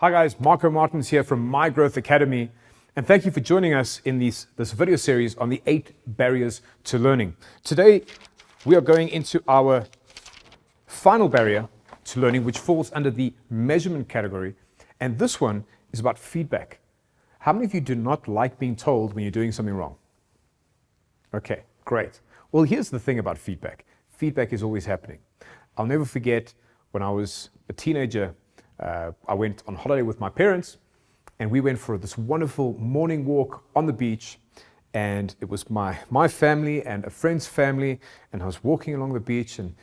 Hi guys, Marco Martins here from My Growth Academy, and thank you for joining us in this video series on the 8 barriers to learning. Today, we are going into our final barrier to learning, which falls under the measurement category, and this one is about feedback. How many of you do not like being told when you're doing something wrong? Okay, great. Well, here's the thing about feedback. Feedback is always happening. I'll never forget when I was a teenager, I went on holiday with my parents and we went for this wonderful morning walk on the beach, and it was my family and a friend's family, and I was walking along the beach, and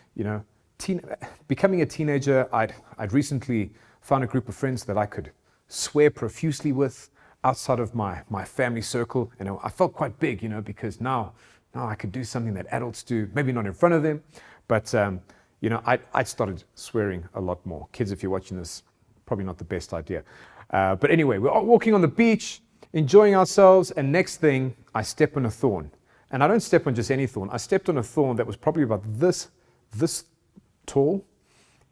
becoming a teenager, I'd recently found a group of friends that I could swear profusely with outside of my family circle, and I felt quite big, because now I could do something that adults do, maybe not in front of them, but I started swearing a lot more. Kids, if you're watching this, probably not the best idea. But anyway, we're all walking on the beach, enjoying ourselves, and next thing, I step on a thorn. And I don't step on just any thorn. I stepped on a thorn that was probably about this tall.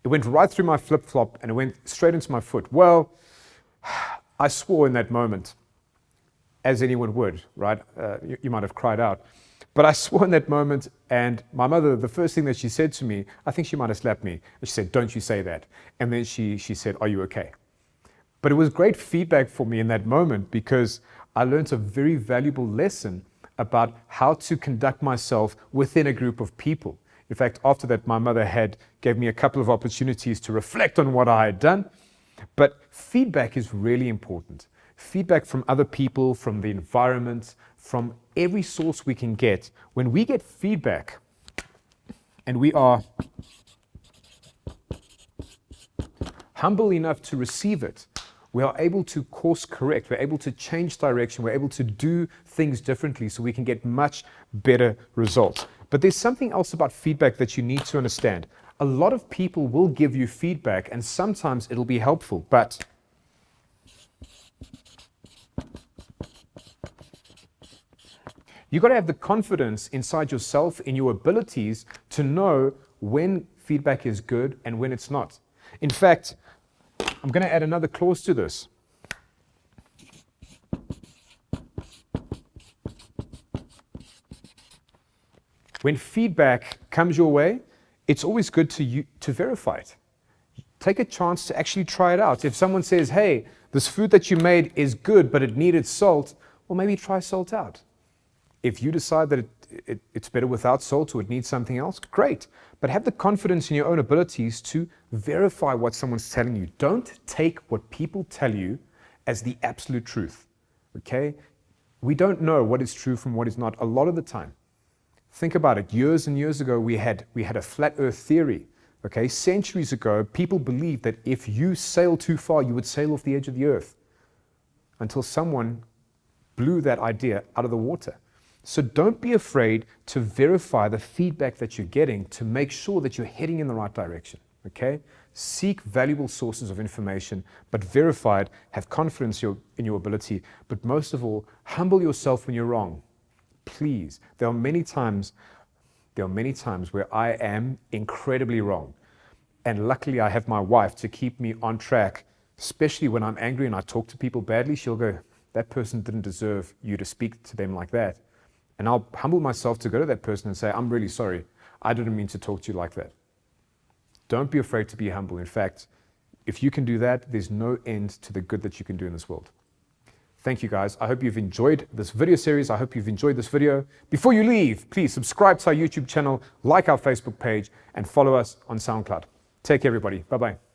It went right through my flip-flop and it went straight into my foot. Well, I swore in that moment, as anyone would, right? You might have cried out. But I swore in that moment, and my mother, the first thing that she said to me, I think she might have slapped me. She said, "Don't you say that." And then she said, "Are you okay?" But it was great feedback for me in that moment, because I learned a very valuable lesson about how to conduct myself within a group of people. In fact, after that, my mother gave me a couple of opportunities to reflect on what I had done. But feedback is really important. Feedback from other people, from the environment, from every source we can get. When we get feedback and we are humble enough to receive it, we are able to course correct, we're able to change direction, we're able to do things differently so we can get much better results. But there's something else about feedback that you need to understand. A lot of people will give you feedback, and sometimes it'll be helpful, but you've got to have the confidence inside yourself, in your abilities, to know when feedback is good and when it's not. In fact, I'm going to add another clause to this. When feedback comes your way, it's always good to verify it. Take a chance to actually try it out. If someone says, "Hey, this food that you made is good, but it needed salt," well, maybe try salt out. If you decide that it's better without salt, or it needs something else, great. But have the confidence in your own abilities to verify what someone's telling you. Don't take what people tell you as the absolute truth, okay? We don't know what is true from what is not a lot of the time. Think about it. Years and years ago, we had a flat earth theory, okay? Centuries ago, people believed that if you sail too far, you would sail off the edge of the earth, until someone blew that idea out of the water. So don't be afraid to verify the feedback that you're getting to make sure that you're heading in the right direction, okay? Seek valuable sources of information, but verify it, have confidence in your ability, but most of all, humble yourself when you're wrong. Please. There are many times where I am incredibly wrong. And luckily I have my wife to keep me on track, especially when I'm angry and I talk to people badly. She'll go, "That person didn't deserve you to speak to them like that." And I'll humble myself to go to that person and say, "I'm really sorry. I didn't mean to talk to you like that." Don't be afraid to be humble. In fact, if you can do that, there's no end to the good that you can do in this world. Thank you, guys. I hope you've enjoyed this video series. I hope you've enjoyed this video. Before you leave, please subscribe to our YouTube channel, like our Facebook page, and follow us on SoundCloud. Take care, everybody. Bye-bye.